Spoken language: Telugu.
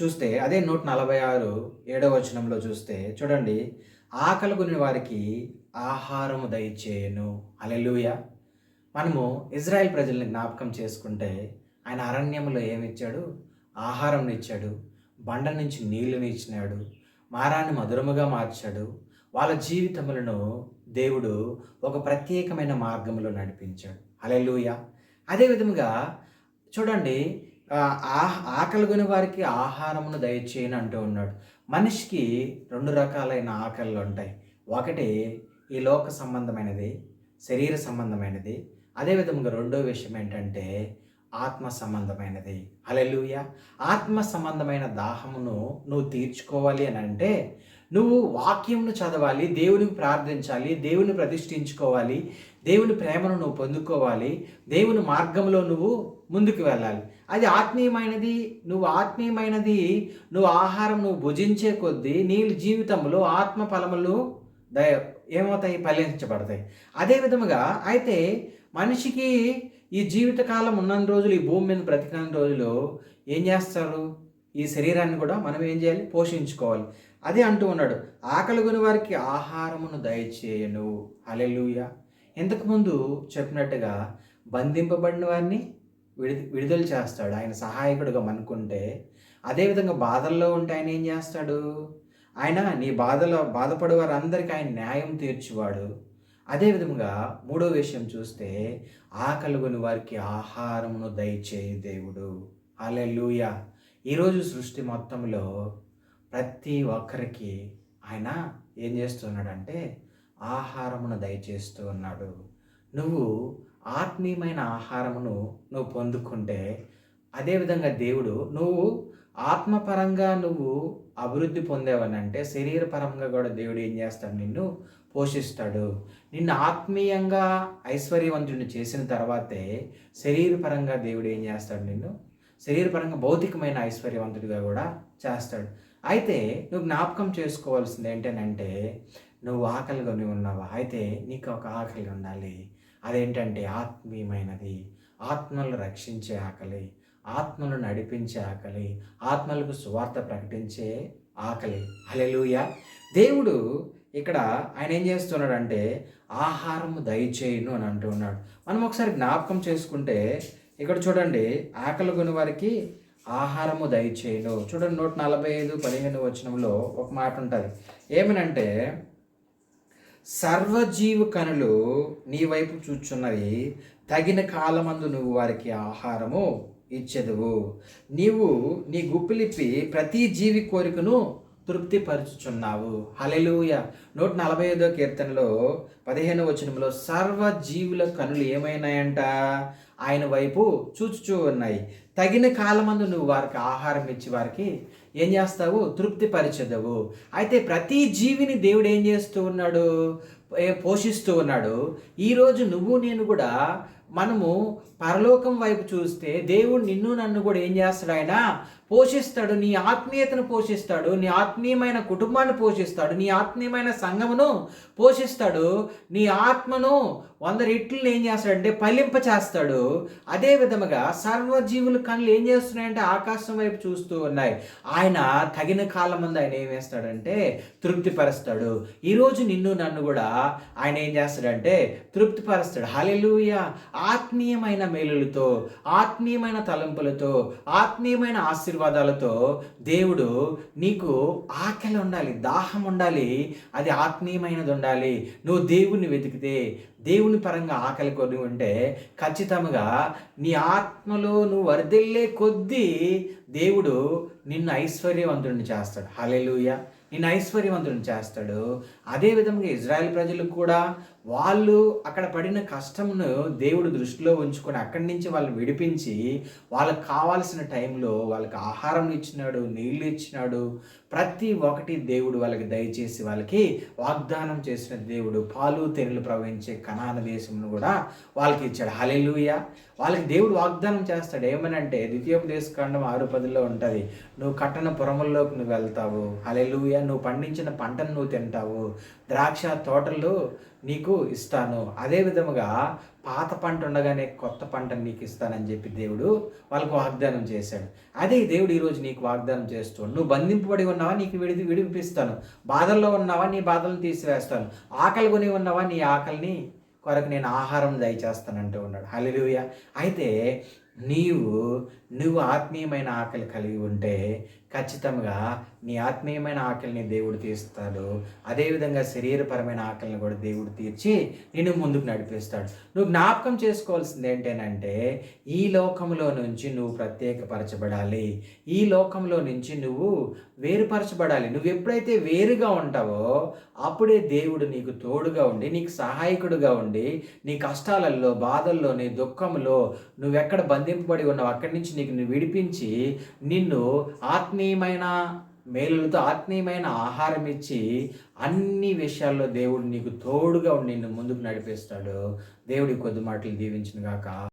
చూస్తే అదే 146 7వ వచనంలో చూస్తే చూడండి, ఆకలిగొని వారికి ఆహారము దయచేయను. హల్లెలూయా! మనము ఇజ్రాయెల్ ప్రజల్ని జ్ఞాపకం చేసుకుంటే ఆయన అరణ్యంలో ఏమిచ్చాడు? ఆహారంనిచ్చాడు. బండ నుంచి నీళ్లునిచ్చినాడు. మారాన్ని మధురముగా మార్చాడు. వాళ్ళ జీవితములను దేవుడు ఒక ప్రత్యేకమైన మార్గంలో నడిపించాడు. హల్లెలూయా! అదే విధముగా చూడండి, ఆకలిగొని వారికి ఆహారమును దయచేయను అంటూ ఉన్నాడు. మనిషికి 2 రకాలైన ఆకలుంటాయి. ఒకటి ఈ లోక సంబంధమైనది, శరీర సంబంధమైనది. అదే విధముగా రెండో విషయం ఏంటంటే ఆత్మ సంబంధమైనది. హల్లెలూయా! ఆత్మ సంబంధమైన దాహమును నువ్వు తీర్చుకోవాలి అనంటే నువ్వు వాక్యమును చదవాలి, దేవునికి ప్రార్థించాలి, దేవుని ప్రతిష్ఠించుకోవాలి, దేవుని ప్రేమను నువ్వు పొందుకోవాలి, దేవుని మార్గంలో నువ్వు ముందుకు వెళ్ళాలి. అది ఆత్మీయమైనది. నువ్వు ఆహారం నువ్వు భుజించే కొద్దీ నీ జీవితంలో ఆత్మ ఫలములు దయ ఏమవుతాయి? ఫలించబడతాయి. అదే విధముగా అయితే మనిషికి ఈ జీవితకాలం ఉన్నన్ని రోజులు, ఈ భూమి మీద బ్రతికిన రోజులు ఏం చేస్తారు? ఈ శరీరాన్ని కూడా మనం ఏం చేయాలి? పోషించుకోవాలి. అదే అంటూ ఉన్నాడు, ఆకలిగొని వారికి ఆహారమును దయచేయను. హల్లెలూయా! ఇంతకుముందు చెప్పినట్టుగా బంధింపబడిన వారిని విడుదల చేస్తాడు ఆయన సహాయకుడుగా అనుకుంటే. అదేవిధంగా బాధల్లో ఉంటే ఆయన ఏం చేస్తాడు? ఆయన నీ బాధపడే వారందరికీ ఆయన న్యాయం తీర్చువాడు. అదే విధముగా మూడో విషయం చూస్తే ఆకలిగొని వారికి ఆహారమును దయచేయి దేవుడు. హల్లెలూయా! ఈరోజు సృష్టి మొత్తంలో ప్రతి ఒక్కరికి ఆయన ఏం చేస్తున్నాడంటే ఆహారమును దయచేస్తూ ఉన్నాడు. నువ్వు ఆత్మీయమైన ఆహారమును నువ్వు పొందుకుంటే అదేవిధంగా దేవుడు నువ్వు ఆత్మపరంగా నువ్వు అభివృద్ధి పొందేవనంటే శరీరపరంగా కూడా దేవుడు ఏం చేస్తాడు? నిన్ను పోషిస్తాడు. నిన్ను ఆత్మీయంగా ఐశ్వర్యవంతుడిని చేసిన తర్వాతే శరీరపరంగా దేవుడు ఏం చేస్తాడు? నిన్ను శరీరపరంగా భౌతికమైన ఐశ్వర్యవంతుడిగా కూడా చేస్తాడు. అయితే నువ్వు జ్ఞాపకం చేసుకోవాల్సింది ఏంటంటే నువ్వు ఆకలిగొని ఉన్నావా? అయితే నీకు ఒక ఆకలి ఉండాలి. అదేంటంటే ఆత్మీయమైనది, ఆత్మలను రక్షించే ఆకలి, ఆత్మలను నడిపించే ఆకలి, ఆత్మలకు సువార్త ప్రకటించే ఆకలి. హల్లెలూయా! దేవుడు ఇక్కడ ఆయన ఏం చేస్తున్నాడంటే ఆహారము దయచేయును అని అంటూ ఉన్నాడు. మనం ఒకసారి జ్ఞాపకం చేసుకుంటే ఇక్కడ చూడండి, ఆకలిగొని వారికి ఆహారము దయచేయును. చూడండి 145:15 వచనంలో ఒక మాట ఉంటుంది. ఏమనంటే సర్వజీవ కనులు నీ వైపు చూచున్నవి, తగిన కాలమందు నువ్వు వారికి ఆహారము ఇచ్చెదవు. నీవు నీ గుప్పిలిప్పి ప్రతి జీవి కోరికను తృప్తిపరుచుచున్నావు. హల్లెలూయా! 145 కీర్తనలో 15 వచనంలో సర్వజీవుల కనులు ఏమైనాయంట? ఆయన వైపు చూచుచూ ఉన్నాయి. తగిన కాలమందు నువ్వు వారికి ఆహారం ఇచ్చి వారికి ఏం చేస్తావు? తృప్తిపరిచెదవు. అయితే ప్రతి జీవిని దేవుడు ఏం చేస్తూ ఉన్నాడు? పోషిస్తూ ఉన్నాడు. ఈరోజు నువ్వు నేను కూడా మనము పరలోకం వైపు చూస్తే దేవుడు నిన్ను నన్ను కూడా ఏం చేస్తాడు? ఆయన పోషిస్తాడు. నీ ఆత్మీయతను పోషిస్తాడు, నీ ఆత్మీయమైన కుటుంబాన్ని పోషిస్తాడు, నీ ఆత్మీయమైన సంఘమును పోషిస్తాడు, నీ ఆత్మను 100 రెట్లు ఏం చేస్తాడంటే ఫలింప చేస్తాడు. అదే విధముగా సర్వజీవుల కళ్ళు ఏం చేస్తున్నాయంటే ఆకాశం వైపు చూస్తూ ఉన్నాయి. ఆయన తగిన కాలం ముందు ఆయన ఏం వేస్తాడంటే తృప్తిపరుస్తాడు. ఈరోజు నిన్ను నన్ను కూడా ఆయన ఏం చేస్తాడంటే తృప్తిపరుస్తాడు. హల్లెలూయా! ఆత్మీయమైన మేలులతో, ఆత్మీయమైన తలంపులతో, ఆత్మీయమైన ఆశీర్వాదాలతో దేవుడు నీకు ఆకలి ఉండాలి, దాహం ఉండాలి, అది ఆత్మీయమైనది ఉండాలి. నువ్వు దేవుణ్ణి వెతికితే, దేవుని పరంగా ఆకలి కొని ఉంటే ఖచ్చితంగా నీ ఆత్మలో నువ్వు వర్ధిల్లే కొద్దీ దేవుడు నిన్ను ఐశ్వర్యవంతుడిని చేస్తాడు. హల్లెలూయా! నిన్ను ఐశ్వర్యవంతుడిని చేస్తాడు. అదే విధంగా ఇజ్రాయెల్ ప్రజలకు కూడా వాళ్ళు అక్కడ పడిన కష్టమును దేవుడు దృష్టిలో ఉంచుకొని అక్కడి నుంచి వాళ్ళని విడిపించి వాళ్ళకి కావాల్సిన టైంలో వాళ్ళకి ఆహారం ఇచ్చినాడు, నీళ్ళు ఇచ్చినాడు. ప్రతి ఒక్కటి దేవుడు వాళ్ళకి దయచేసి వాళ్ళకి వాగ్దానం చేసిన దేవుడు పాలు తేనెలు ప్రవహించే కనాను దేశంను కూడా వాళ్ళకి ఇచ్చాడు. హల్లెలూయా! వాళ్ళకి దేవుడు వాగ్దానం చేస్తాడు. ఏమనంటే ద్వితీయోపదేశకాండం 6:10లో ఉంటుంది, నువ్వు కట్టన పురముల్లోకి నువ్వు వెళ్తావు. హల్లెలూయా! నువ్వు పండించిన పంటను నువ్వు తింటావు. ద్రాక్ష తోటలు నీకు ఇస్తాను. అదే విధముగా పాత పంట ఉండగానే కొత్త పంటను నీకు ఇస్తానని చెప్పి దేవుడు వాళ్ళకు వాగ్దానం చేశాడు. అదే దేవుడు ఈరోజు నీకు వాగ్దానం చేస్తున్నాడు. నువ్వు బంధింపబడి ఉన్నావా, నీకు విడిపిస్తాను. బాధల్లో ఉన్నావా, నీ బాధలను తీసివేస్తాను. ఆకలి కొని ఉన్నావా, నీ ఆకలిని కొరకు నేను ఆహారం దయచేస్తానంటూ ఉన్నాడు. హల్లెలూయా. అయితే నువ్వు ఆత్మీయమైన ఆకలి కలిగి ఉంటే ఖచ్చితంగా నీ ఆత్మీయమైన ఆకలిని దేవుడు తీస్తాడు. అదేవిధంగా శరీరపరమైన ఆకలిని కూడా దేవుడు తీర్చి నిన్ను ముందుకు నడిపిస్తాడు. నువ్వు జ్ఞాపకం చేసుకోవాల్సింది ఏంటంటే, ఈ లోకంలో నుంచి నువ్వు ప్రత్యేకపరచబడాలి. ఈ లోకంలో నుంచి నువ్వు వేరుపరచబడాలి. నువ్వు ఎప్పుడైతే వేరుగా ఉంటావో అప్పుడే దేవుడు నీకు తోడుగా ఉండి, నీకు సహాయకుడుగా ఉండి, నీ కష్టాలలో, బాధల్లో, నీ దుఃఖంలో నువ్వెక్కడ బంధింపబడి ఉన్నావు అక్కడి నుంచి నువ్వు విడిపించి నిన్ను ఆత్మీయమైన మేలులతో ఆత్మీయమైన ఆహారం ఇచ్చి అన్ని విషయాల్లో దేవుడు నీకు తోడుగా ఉండి నిన్ను ముందుకు నడిపిస్తాడు. దేవుడి కొద్ది మాటలు దీవించును గాక.